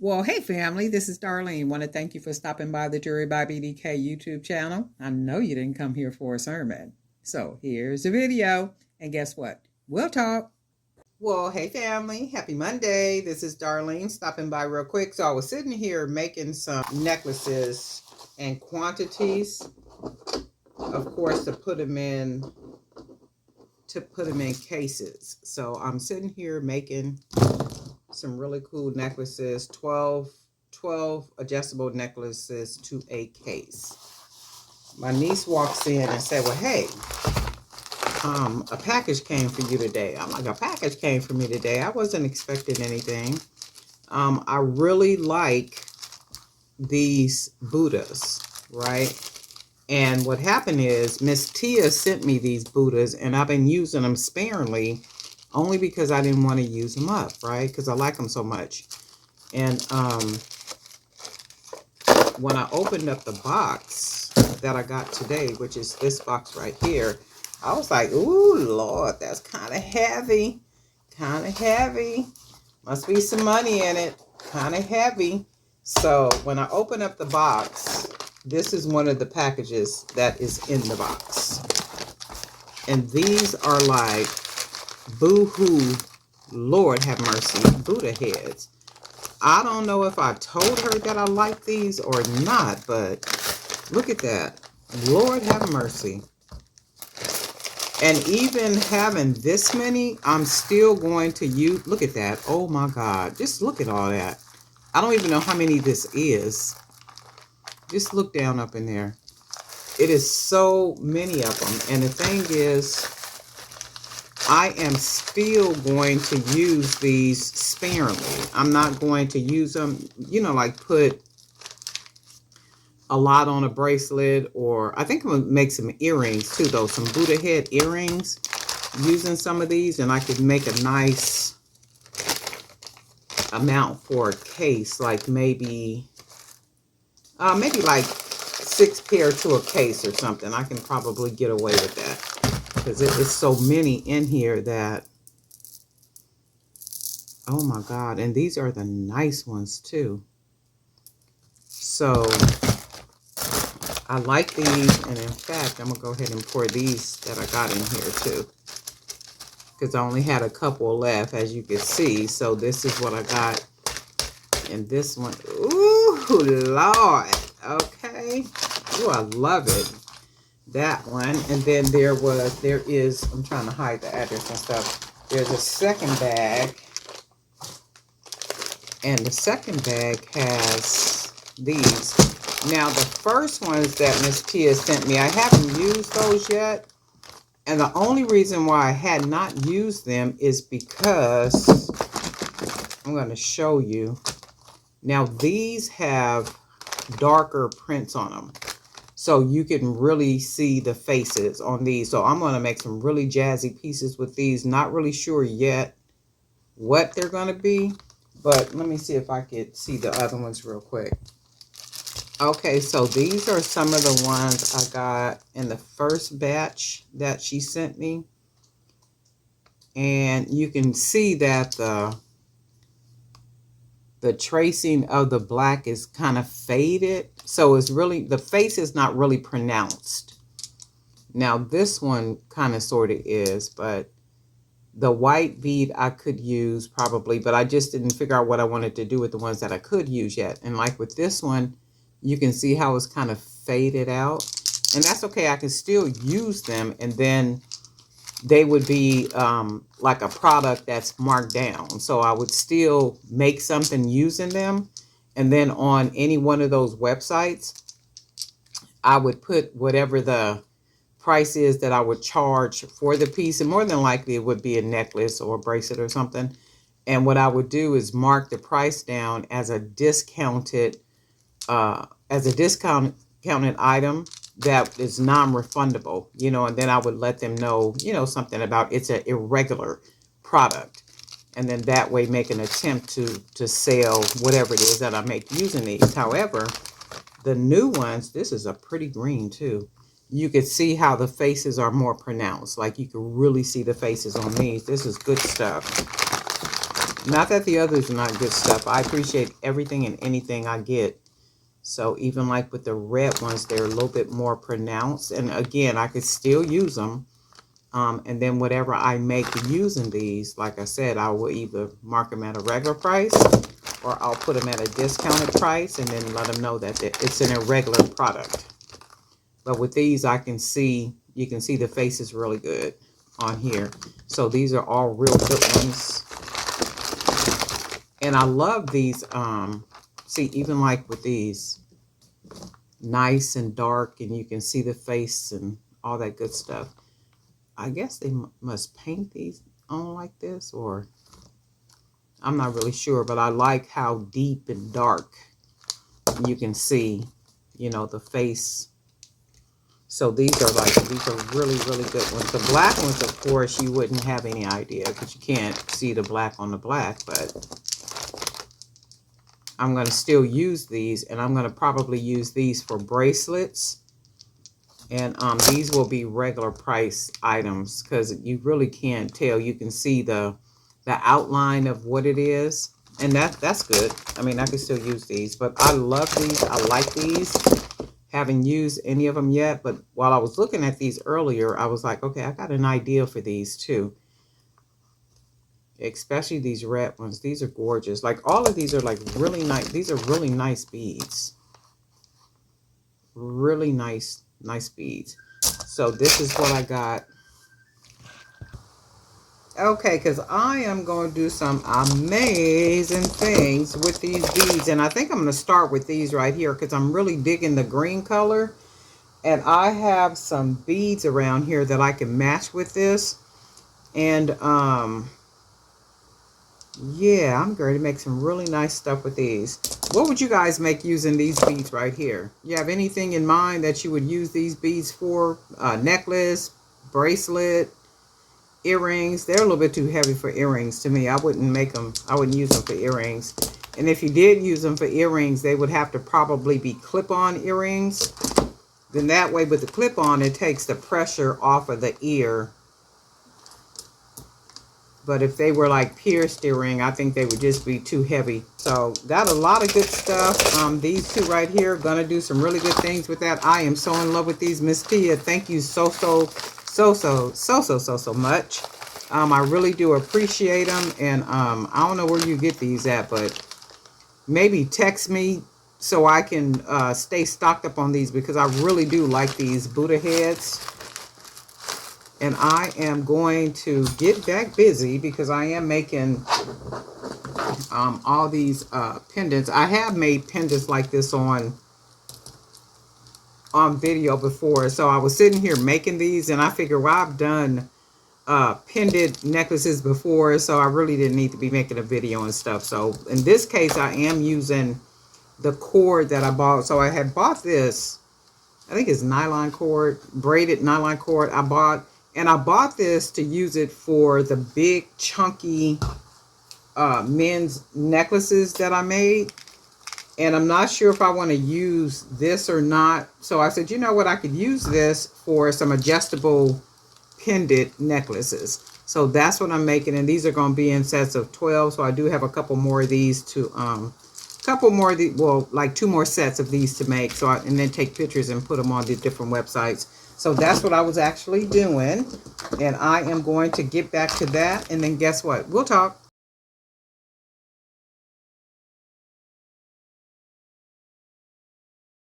Well, hey family, this is Darlene. Want to thank you for stopping by the Jury by BDK YouTube channel. I know you didn't come here for a sermon. So here's the video. And guess what? We'll talk. Well, hey family, happy Monday. This is Darlene stopping by real quick. So I was sitting here making some necklaces and quantities, of course, to put them in cases. So I'm sitting here making some really cool necklaces, 12 adjustable necklaces to a case. My niece walks in and said, well, hey, a package came for you today. I'm like, a package came for me today. I wasn't expecting anything. I really like these Buddhas, right? And what happened is Miss Tia sent me these Buddhas, and I've been using them sparingly only because I didn't want to use them up, right? Because I like them so much. And when I opened up the box that I got today, which is this box right here, I was like, ooh, Lord, that's kind of heavy. Kind of heavy. Must be some money in it. Kind of heavy. So when I open up the box, this is one of the packages that is in the box. And these are like boo-hoo, Lord have mercy, Buddha heads. I don't know if I told her that I like these or not, but look at that. Lord have mercy. And even having this many, I'm still going to use, look at that. Oh my God, just look at all that. I don't even know how many this is. Just look down up in there. It is so many of them. And the thing is, I am still going to use these sparingly. I'm not going to use them, you know, like put a lot on a bracelet, or I think I'm going to make some earrings too, though. Some Buddha head earrings using some of these, and I could make a nice amount for a case, like maybe like 6 pair to a case or something. I can probably get away with that. Because it is so many in here that, oh my God. And these are the nice ones too. So I like these. And in fact, I'm going to go ahead and pour these that I got in here too. Because I only had a couple left, as you can see. So this is what I got. And this one, ooh, Lord. Okay. Ooh, I love it. That one. And then there is, I'm trying to hide the address and stuff. There's a second bag. And the second bag has these. Now, the first ones that Miss Tia sent me, I haven't used those yet. And the only reason why I had not used them is because I'm going to show you. Now, these have darker prints on them. So you can really see the faces on these. So I'm going to make some really jazzy pieces with these. Not really sure yet what they're going to be. But let me see if I could see the other ones real quick. Okay, so these are some of the ones I got in the first batch that she sent me. And you can see that the tracing of the black is kind of faded. So it's really, the face is not really pronounced. Now this one kind of sort of is, but the white bead I could use probably, but I just didn't figure out what I wanted to do with the ones that I could use yet. And like with this one, you can see how it's kind of faded out. And that's okay. I can still use them, and then they would be like a product that's marked down. So I would still make something using them. And then on any one of those websites, I would put whatever the price is that I would charge for the piece. And more than likely it would be a necklace or a bracelet or something. And what I would do is mark the price down as a discounted item that is non-refundable, you know, and then I would let them know, you know, something about it's an irregular product. And then that way make an attempt to sell whatever it is that I make using these. However, the new ones, this is a pretty green too. You could see how the faces are more pronounced. Like you can really see the faces on these. This is good stuff. Not that the others are not good stuff. I appreciate everything and anything I get. So even like with the red ones, they're a little bit more pronounced. And again, I could still use them. And then whatever I make using these, like I said, I will either mark them at a regular price or I'll put them at a discounted price and then let them know that it's an irregular product. But with these, I can see, you can see the face is really good on here. So these are all real good ones. And I love these, see, even like with these, nice and dark, and you can see the face and all that good stuff. I guess they must paint these on like this, or I'm not really sure, but I like how deep and dark you can see, you know, the face. So these are really, really good ones. The black ones, of course, you wouldn't have any idea because you can't see the black on the black, but I'm going to still use these, and I'm going to probably use these for bracelets. And these will be regular price items because you really can't tell. You can see the outline of what it is, and that's good. I mean, I can still use these, but I love these. I like these. Haven't used any of them yet, but while I was looking at these earlier, I was like, okay, I got an idea for these too. Especially these red ones. These are gorgeous. Like all of these are like really nice. These are really nice beads. Really nice beads. So this is what I got. Okay, because I am going to do some amazing things with these beads. And I think I'm going to start with these right here because I'm really digging the green color. And I have some beads around here that I can match with this. And yeah, I'm going to make some really nice stuff with these. What would you guys make using these beads right here? You have anything in mind that you would use these beads for? Necklace, bracelet, earrings. They're a little bit too heavy for earrings to me. I wouldn't use them for earrings. And if you did use them for earrings, they would have to probably be clip-on earrings. Then that way with the clip-on, it takes the pressure off of the ear. But if they were like pierced earring, I think they would just be too heavy. So got a lot of good stuff. These two right here, gonna do some really good things with that. I am so in love with these, Miss Tia. Thank you so much. I really do appreciate them. And I don't know where you get these at, but maybe text me so I can stay stocked up on these because I really do like these Buddha heads. And I am going to get back busy because I am making all these pendants. I have made pendants like this on video before. So I was sitting here making these and I figured, well, I've done pendant necklaces before. So I really didn't need to be making a video and stuff. So in this case, I am using the cord that I bought. So I had bought this, I think it's nylon cord, braided nylon cord I bought. And I bought this to use it for the big chunky men's necklaces that I made. And I'm not sure if I want to use this or not. So I said, you know what? I could use this for some adjustable pendant necklaces. So that's what I'm making. And these are going to be in sets of 12. So I do have a couple more of these to, well, like 2 more sets of these to make. So and then take pictures and put them on the different websites. So that's what I was actually doing. And I am going to get back to that. And then guess what? We'll talk.